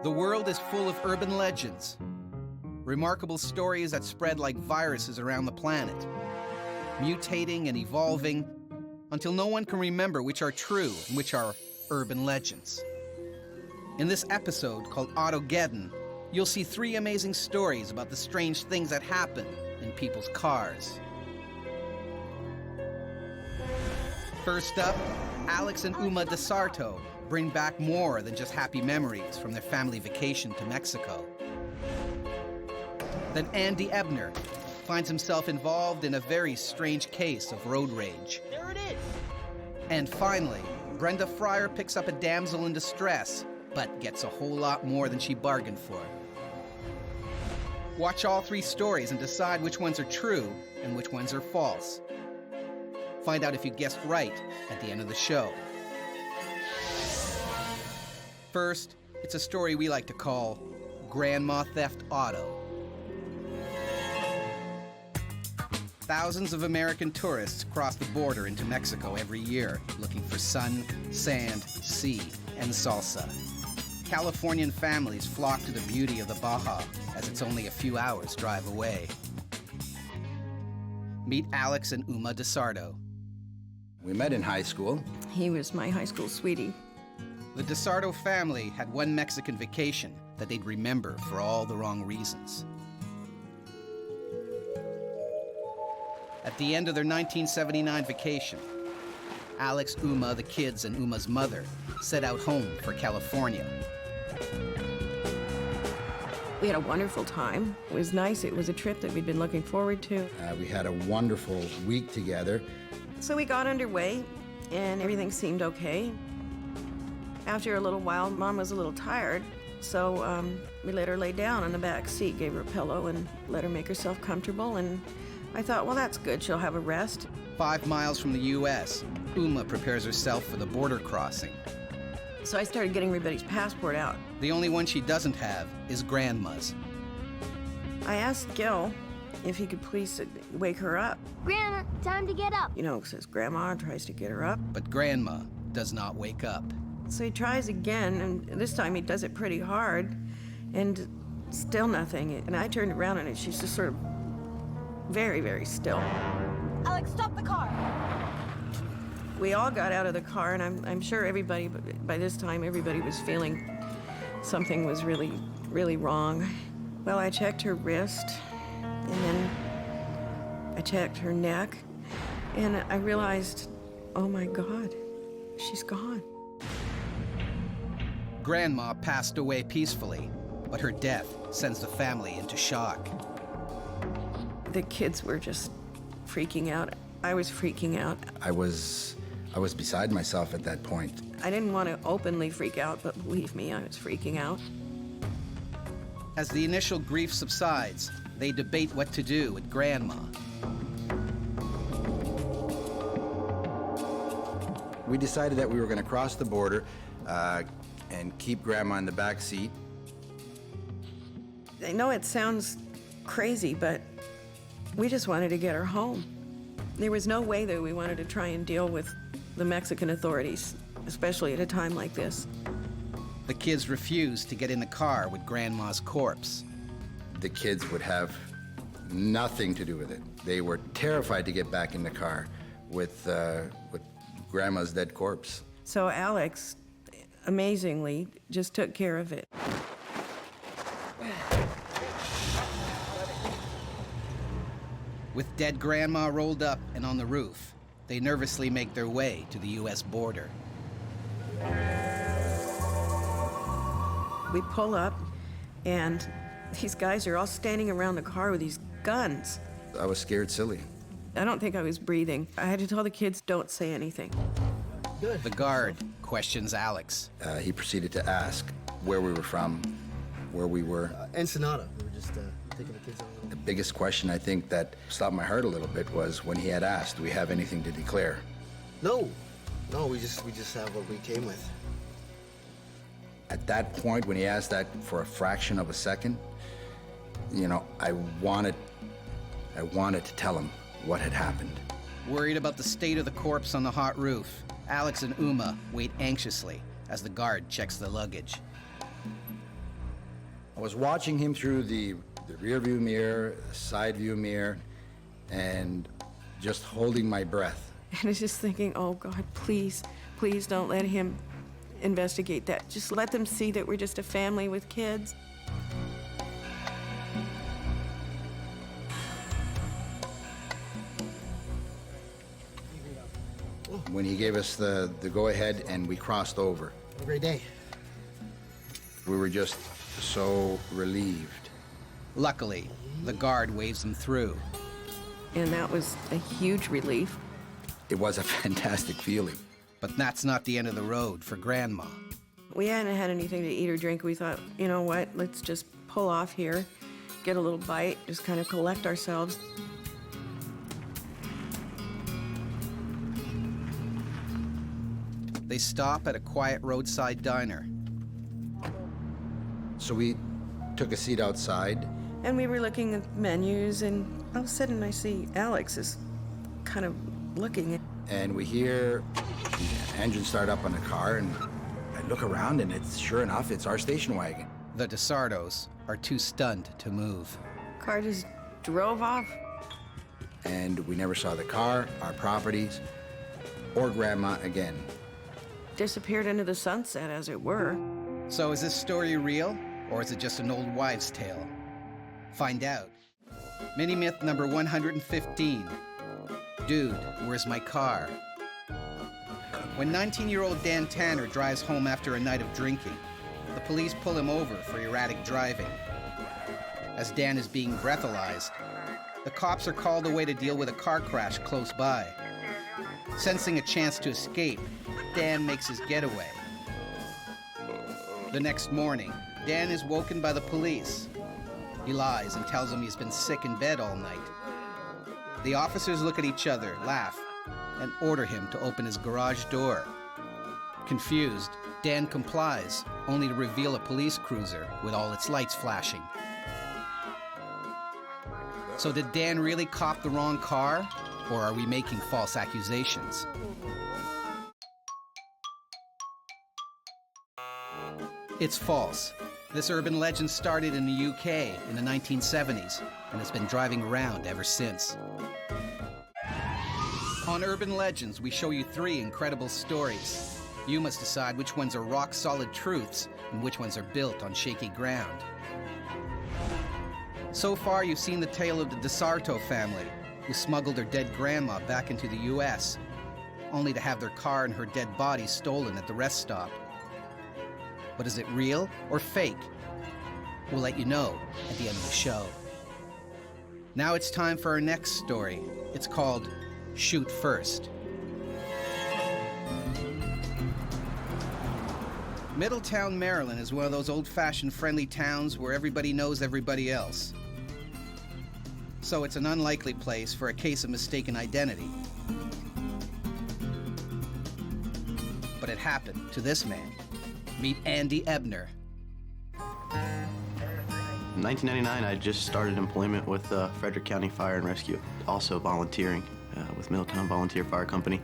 The world is full of urban legends, remarkable stories that spread like viruses around the planet, mutating and evolving until no one can remember which are true and which are urban legends. In this episode called Autogeddon, you'll see 3 amazing stories about the strange things that happen in people's cars. First up, Alex and Uma DeSarto bring back more than just happy memories from their family vacation to Mexico. Then Andy Ebner finds himself involved in a very strange case of road rage. There it is! And finally, Brenda Fryer picks up a damsel in distress, but gets a whole lot more than she bargained for. Watch all 3 stories and decide which ones are true and which ones are false. Find out if you guessed right at the end of the show. First, it's a story we like to call Grandma Theft Auto. Thousands of American tourists cross the border into Mexico every year, looking for sun, sand, sea, and salsa. Californian families flock to the beauty of the Baja, as it's only a few hours' drive away. Meet Alex and Uma DeSarto. We met in high school. He was my high school sweetie. The DeSarto family had one Mexican vacation that they'd remember for all the wrong reasons. At the end of their 1979 vacation, Alex, Uma, the kids, and Uma's mother set out home for California. We had a wonderful time. It was nice. It was a trip that we'd been looking forward to. We had a wonderful week together. So we got underway, and everything seemed okay. After a little while, Mom was a little tired, so we let her lay down on the back seat, gave her a pillow, and let her make herself comfortable. And I thought, well, that's good. She'll have a rest. 5 miles from the U.S., Uma prepares herself for the border crossing. So I started getting everybody's passport out. The only one she doesn't have is Grandma's. I asked Gil if he could please wake her up. Grandma, time to get up. You know, says Grandma and tries to get her up. But Grandma does not wake up. So he tries again, and this time he does it pretty hard, and still nothing. And I turned around, and she's just sort of very, very still. Alex, stop the car. We all got out of the car, and I'm sure everybody, by this time, everybody was feeling something was really, really wrong. Well, I checked her wrist, and then I checked her neck, and I realized, oh my God, she's gone. Grandma passed away peacefully, but her death sends the family into shock. The kids were just freaking out. I was freaking out. I was beside myself at that point. I didn't want to openly freak out, but believe me, I was freaking out. As the initial grief subsides, they debate what to do with Grandma. We decided that we were going to cross the border and keep Grandma in the back seat. I know it sounds crazy, but we just wanted to get her home. There was no way that we wanted to try and deal with the Mexican authorities, especially at a time like this. The kids refused to get in the car with Grandma's corpse. The kids would have nothing to do with it. They were terrified to get back in the car with Grandma's dead corpse. So Alex, amazingly, just took care of it. With dead Grandma rolled up and on the roof, they nervously make their way to the U.S. border. We pull up, and these guys are all standing around the car with these guns. I was scared silly. I don't think I was breathing. I had to tell the kids, don't say anything. The guard questions Alex. He proceeded to ask where we were from, where we were. Ensenada. We were just taking the kids on. The biggest question, I think, that stopped my heart a little bit was when he had asked, do we have anything to declare? No, we just have what we came with. At that point, when he asked that for a fraction of a second, you know, I wanted to tell him what had happened. Worried about the state of the corpse on the hot roof, Alex and Uma wait anxiously as the guard checks the luggage. I was watching him through the rear view mirror, side view mirror, and just holding my breath. And I was just thinking, oh God, please, please don't let him investigate that. Just let them see that we're just a family with kids. When he gave us the go-ahead and we crossed over, Have a great day. we were just so relieved. Luckily, the guard waves him through. And that was a huge relief. It was a fantastic feeling. But that's not the end of the road for Grandma. We hadn't had anything to eat or drink. We thought, you know what, let's just pull off here, get a little bite, just kind of collect ourselves. They stop at a quiet roadside diner. So we took a seat outside. And we were looking at menus, and all of a sudden I see Alex is kind of looking. And we hear the engine start up on the car, and I look around, and it's sure enough, it's our station wagon. The DeSardos are too stunned to move. Car just drove off. And we never saw the car, our properties, or Grandma again. Disappeared into the sunset, as it were. So is this story real, or is it just an old wives' tale? Find out. Mini myth number 115. Dude, where's my car? When 19-year-old Dan Tanner drives home after a night of drinking, the police pull him over for erratic driving. As Dan is being breathalyzed, the cops are called away to deal with a car crash close by. Sensing a chance to escape, Dan makes his getaway. The next morning, Dan is woken by the police. He lies and tells them he's been sick in bed all night. The officers look at each other, laugh, and order him to open his garage door. Confused, Dan complies, only to reveal a police cruiser with all its lights flashing. So did Dan really cop the wrong car, or are we making false accusations? It's false. This urban legend started in the UK in the 1970s and has been driving around ever since. On Urban Legends, we show you 3 incredible stories. You must decide which ones are rock-solid truths and which ones are built on shaky ground. So far, you've seen the tale of the DeSarto family, who smuggled their dead grandma back into the U.S., only to have their car and her dead body stolen at the rest stop. But is it real or fake? We'll let you know at the end of the show. Now it's time for our next story. It's called Shoot First. Middletown, Maryland is one of those old-fashioned friendly towns where everybody knows everybody else. So it's an unlikely place for a case of mistaken identity. But it happened to this man. Meet Andy Ebner. In 1999, I just started employment with Frederick County Fire and Rescue, also volunteering with Middletown Volunteer Fire Company.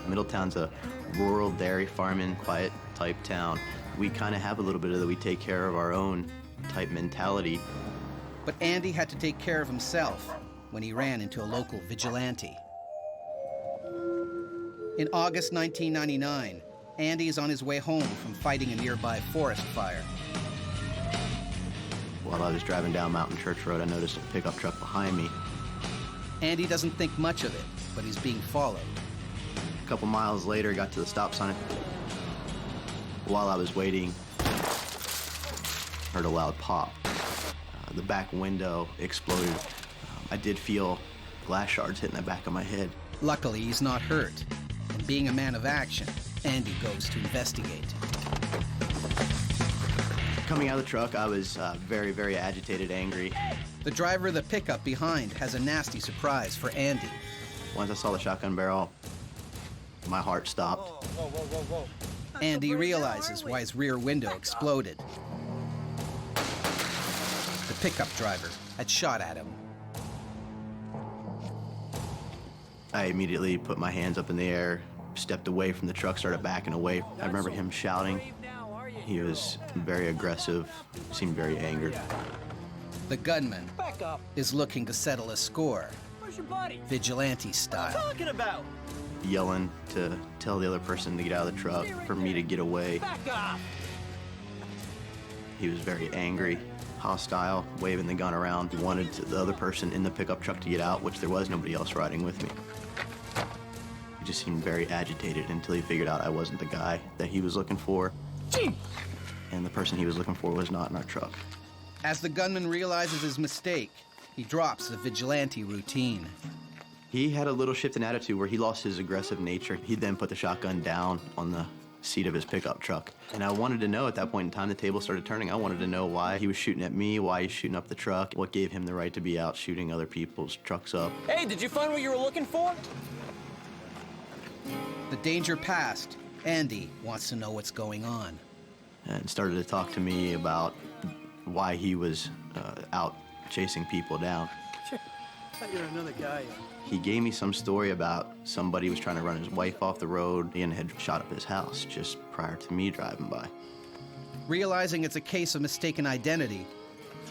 Middletown's a rural dairy farming, quiet type town. We kind of have a little bit of the we take care of our own type mentality. But Andy had to take care of himself when he ran into a local vigilante. In August 1999, Andy is on his way home from fighting a nearby forest fire. While I was driving down Mountain Church Road, I noticed a pickup truck behind me. Andy doesn't think much of it, but he's being followed. A couple miles later, I got to the stop sign. While I was waiting, heard a loud pop. The back window exploded. I did feel glass shards hitting the back of my head. Luckily, he's not hurt. And being a man of action, Andy goes to investigate. Coming out of the truck, I was very, very agitated, angry. The driver of the pickup behind has a nasty surprise for Andy. Once I saw the shotgun barrel, my heart stopped. Andy realizes why his rear window exploded. The pickup driver had shot at him. I immediately put my hands up in the air, stepped away from the truck, started backing away. I remember him shouting, He was very aggressive, seemed very angered. The gunman is looking to settle a score, vigilante style. Yelling to tell the other person to get out of the truck, for me to get away. He was very angry, hostile, waving the gun around. He wanted the other person in the pickup truck to get out, which there was nobody else riding with me. He just seemed very agitated until he figured out I wasn't the guy that he was looking for. And the person he was looking for was not in our truck. As the gunman realizes his mistake, he drops the vigilante routine. He had a little shift in attitude where he lost his aggressive nature. He then put the shotgun down on the seat of his pickup truck. And I wanted to know at that point in time, the table started turning. I wanted to know why he was shooting at me, why he's shooting up the truck, what gave him the right to be out shooting other people's trucks up. Hey, did you find what you were looking for? The danger past, Andy wants to know what's going on. And started to talk to me about why he was out chasing people down. I thought you were another guy. He gave me some story about somebody was trying to run his wife off the road and had shot up his house just prior to me driving by. Realizing it's a case of mistaken identity,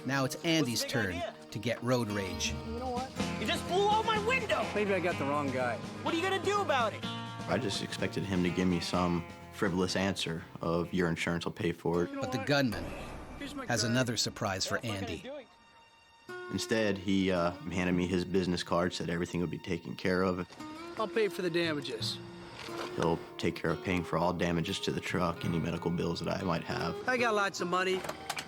now it's Andy's turn to get road rage. You know what? You just blew out my window! Maybe I got the wrong guy. What are you gonna do about it? I just expected him to give me some frivolous answer of your insurance will pay for it. But the gunman has another surprise for Andy. Instead, he handed me his business card, said everything would be taken care of. I'll pay for the damages. He'll take care of paying for all damages to the truck, any medical bills that I might have. I got lots of money.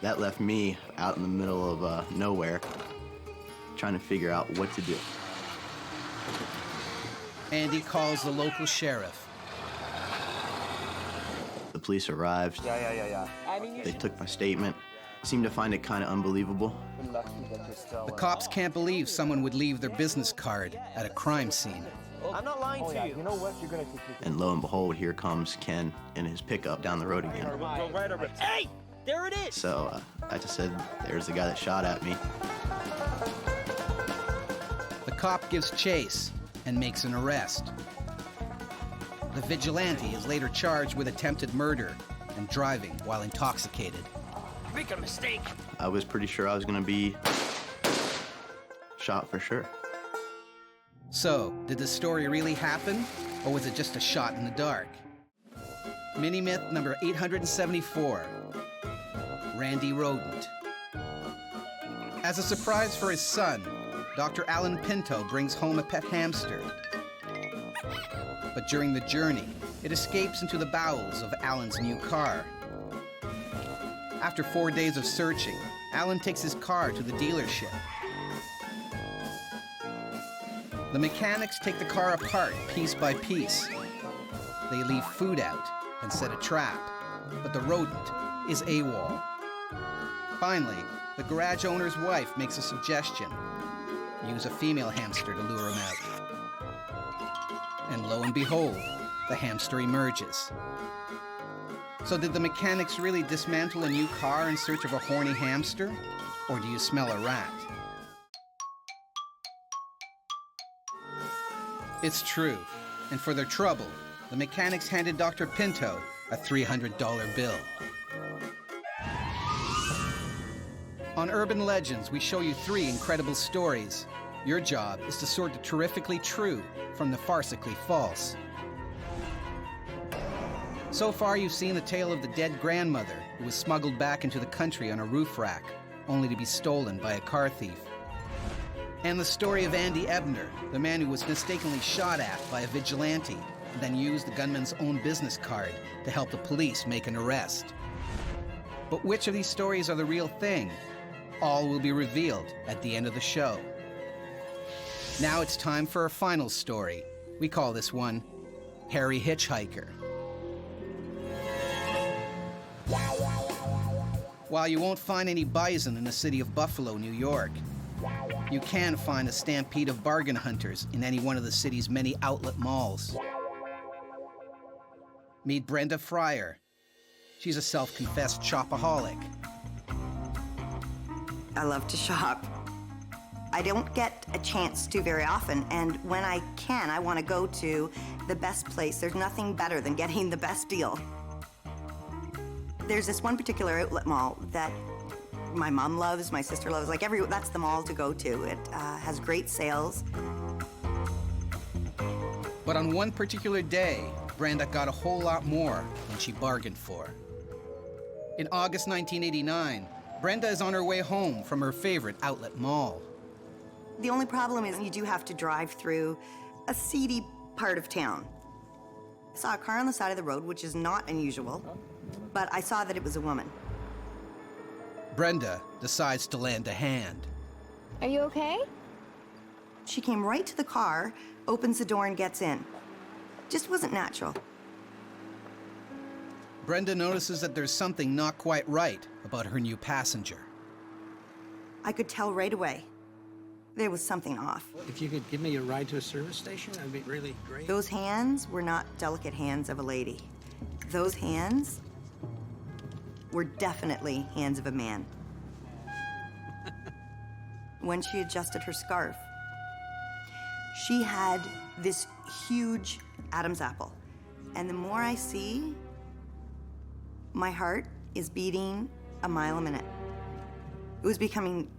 That left me out in the middle of nowhere, trying to figure out what to do. Andy calls the local sheriff. The police arrived. They took my statement. Seemed to find it kind of unbelievable. The cops can't believe someone would leave their business card at a crime scene. I'm not lying to you. You know what? You're gonna take And lo and behold, here comes Ken in his pickup down the road again. Hey! There it is! So I just said, there's the guy that shot at me. The cop gives chase and makes an arrest. The vigilante is later charged with attempted murder and driving while intoxicated. Make a mistake. I was pretty sure I was going to be shot for sure. So, did the story really happen, or was it just a shot in the dark? Mini-myth number 874, Randy Rodent. As a surprise for his son, Dr. Alan Pinto brings home a pet hamster. But during the journey, it escapes into the bowels of Alan's new car. After 4 days of searching, Alan takes his car to the dealership. The mechanics take the car apart piece by piece. They leave food out and set a trap, but the rodent is AWOL. Finally, the garage owner's wife makes a suggestion. Use a female hamster to lure him out. And lo and behold, the hamster emerges. So did the mechanics really dismantle a new car in search of a horny hamster? Or do you smell a rat? It's true, and for their trouble, the mechanics handed Dr. Pinto a $300 bill. On Urban Legends, we show you 3 incredible stories. Your job is to sort the terrifically true from the farcically false. So far, you've seen the tale of the dead grandmother who was smuggled back into the country on a roof rack, only to be stolen by a car thief. And the story of Andy Ebner, the man who was mistakenly shot at by a vigilante and then used the gunman's own business card to help the police make an arrest. But which of these stories are the real thing? All will be revealed at the end of the show. Now it's time for our final story. We call this one Harry Hitchhiker. While you won't find any bison in the city of Buffalo, New York, you can find a stampede of bargain hunters in any one of the city's many outlet malls. Meet Brenda Fryer. She's a self-confessed shopaholic. I love to shop. I don't get a chance to very often, and when I can, I want to go to the best place. There's nothing better than getting the best deal. There's this one particular outlet mall that my mom loves, my sister loves, like that's the mall to go to. It has great sales. But on one particular day, Brenda got a whole lot more than she bargained for. In August 1989, Brenda is on her way home from her favorite outlet mall. The only problem is you do have to drive through a seedy part of town. I saw a car on the side of the road, which is not unusual, but I saw that it was a woman. Brenda decides to lend a hand. Are you okay? She came right to the car, opens the door, and gets in. Just wasn't natural. Brenda notices that there's something not quite right about her new passenger. I could tell right away. There was something off. If you could give me a ride to a service station, that'd be really great. Those hands were not delicate hands of a lady. Those hands were definitely hands of a man. When she adjusted her scarf, she had this huge Adam's apple. And the more I see, my heart is beating a mile a minute. It was becoming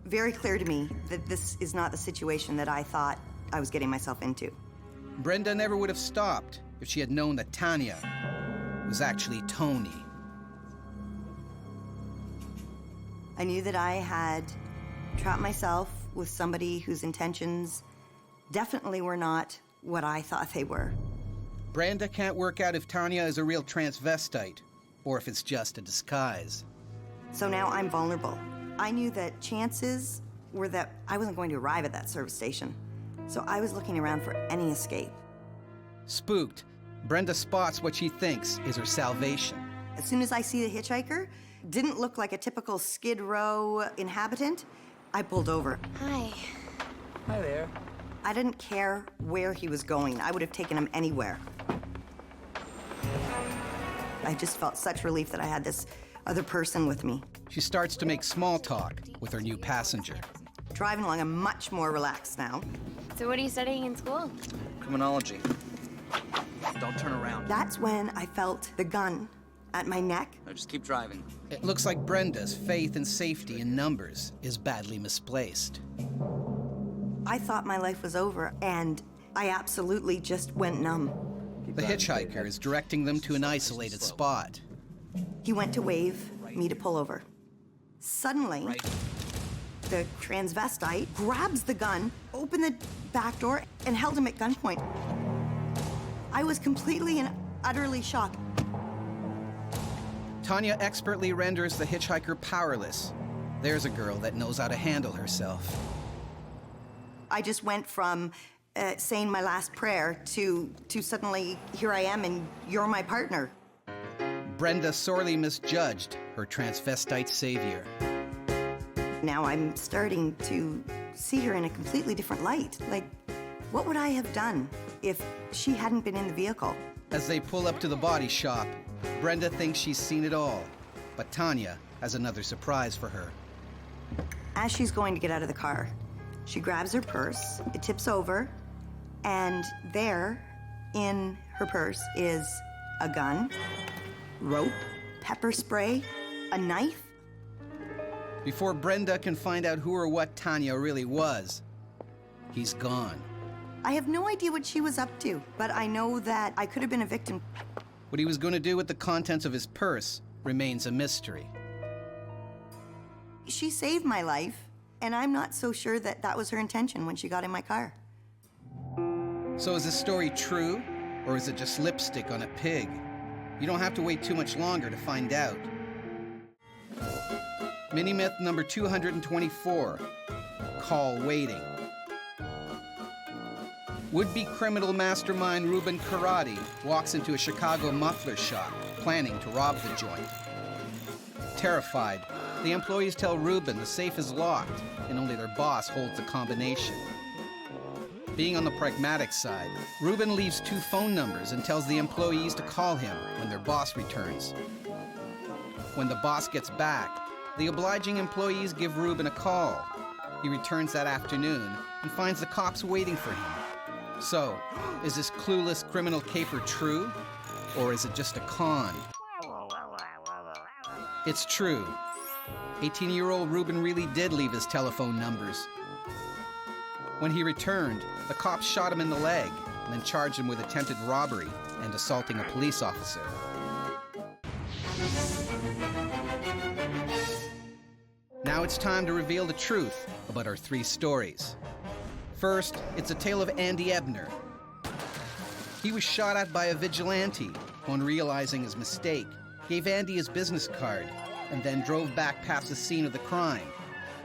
very clear to me that this is not the situation that I thought I was getting myself into. Brenda never would have stopped if she had known that Tanya was actually Tony. I knew that I had trapped myself with somebody whose intentions definitely were not what I thought they were. Brenda can't work out if Tanya is a real transvestite or if it's just a disguise. So now I'm vulnerable. I knew that chances were that I wasn't going to arrive at that service station. So I was looking around for any escape. Spooked, Brenda spots what she thinks is her salvation. As soon as I see the hitchhiker, didn't look like a typical Skid Row inhabitant, I pulled over. Hi. Hi there. I didn't care where he was going. I would have taken him anywhere. I just felt such relief that I had this other person with me. She starts to make small talk with her new passenger. Driving along, I'm much more relaxed now. So what are you studying in school? Criminology. Don't turn around. That's when I felt the gun at my neck. No, just keep driving. It looks like Brenda's faith in safety in numbers is badly misplaced. I thought my life was over, and I absolutely just went numb. The hitchhiker is directing them to an isolated spot. He went to wave me to pull over. Suddenly, the transvestite grabs the gun, opened the back door, and held him at gunpoint. I was completely and utterly shocked. Tanya expertly renders the hitchhiker powerless. There's a girl that knows how to handle herself. I just went from saying my last prayer to suddenly, here I am and you're my partner. Brenda sorely misjudged her transvestite savior. Now I'm starting to see her in a completely different light. Like, what would I have done if she hadn't been in the vehicle? As they pull up to the body shop, Brenda thinks she's seen it all, but Tanya has another surprise for her. As she's going to get out of the car, she grabs her purse, it tips over, and there in her purse is a gun, rope, pepper spray, a knife. Before Brenda can find out who or what Tanya really was, he's gone. I have no idea what she was up to, but I know that I could have been a victim. What he was going to do with the contents of his purse remains a mystery. She saved my life, and I'm not so sure that that was her intention when she got in my car. So is this story true, or is it just lipstick on a pig? You don't have to wait too much longer to find out. Mini-myth number 224, call waiting. Would-be criminal mastermind Ruben Karate walks into a Chicago muffler shop, planning to rob the joint. Terrified, the employees tell Ruben the safe is locked and only their boss holds the combination. Being on the pragmatic side, Ruben leaves 2 phone numbers and tells the employees to call him when their boss returns. When the boss gets back, the obliging employees give Ruben a call. He returns that afternoon and finds the cops waiting for him. So, is this clueless criminal caper true, or is it just a con? It's true. 18-year-old Ruben really did leave his telephone numbers. When he returned, the cops shot him in the leg and then charged him with attempted robbery and assaulting a police officer. Now it's time to reveal the truth about our three stories. First, it's a tale of Andy Ebner. He was shot at by a vigilante who, on realizing his mistake, gave Andy his business card and then drove back past the scene of the crime.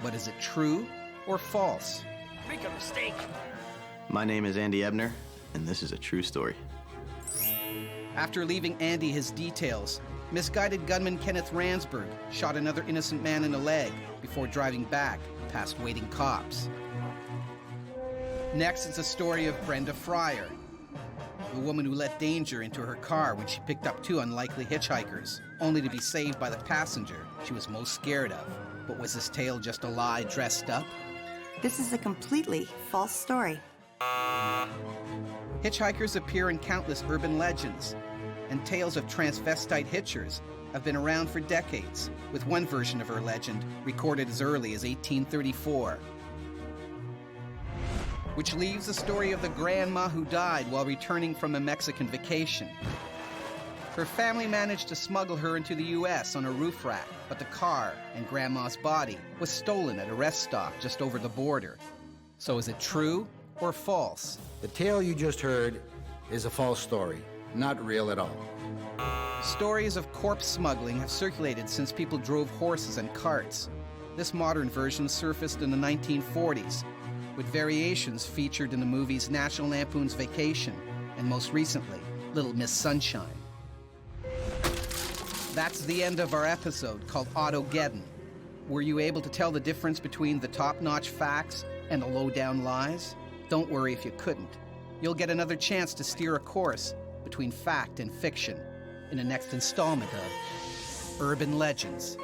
But is it true or false? Make a mistake. My name is Andy Ebner, and this is a true story. After leaving Andy his details, misguided gunman Kenneth Ransberg shot another innocent man in the leg before driving back past waiting cops. Next, it's a story of Brenda Fryer, the woman who let danger into her car when she picked up two unlikely hitchhikers, only to be saved by the passenger she was most scared of. But was this tale just a lie dressed up? This is a completely false story. Hitchhikers appear in countless urban legends, and tales of transvestite hitchers have been around for decades, with one version of her legend recorded as early as 1834. Which leaves the story of the grandma who died while returning from a Mexican vacation. Her family managed to smuggle her into the U.S. on a roof rack, but the car and grandma's body was stolen at a rest stop just over the border. So is it true or false? The tale you just heard is a false story, not real at all. Stories of corpse smuggling have circulated since people drove horses and carts. This modern version surfaced in the 1940s, with variations featured in the movies National Lampoon's Vacation and most recently, Little Miss Sunshine. That's the end of our episode called Autogeddon. Were you able to tell the difference between the top-notch facts and the low-down lies? Don't worry if you couldn't. You'll get another chance to steer a course between fact and fiction in the next installment of Urban Legends.